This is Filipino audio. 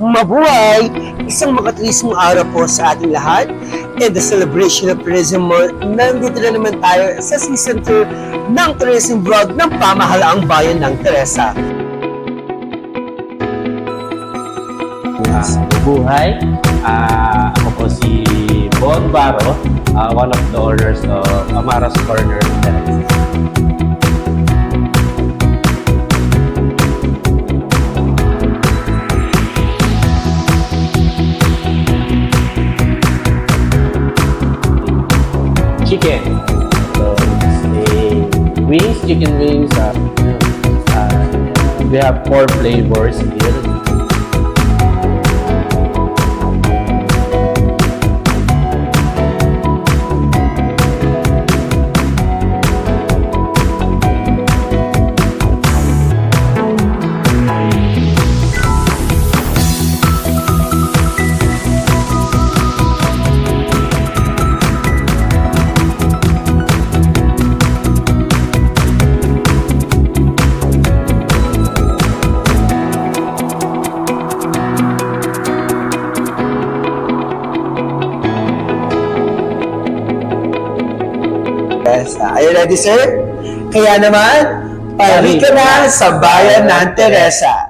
Mabuhay! Isang makatuwismong araw po sa ating lahat. And the celebration of Tourism Month, nandito na naman tayo sa season 2 ng tourism vlog ng pamahalaang bayan ng Teresa. Mabuhay! Ako po si Bon Baro, one of the owners of Amaras Corner in Teresa. Chicken. So, it's chicken wings. We have 4 flavors here. Are you ready, sir? Kaya naman, pari ka na sa bayan ng Teresa.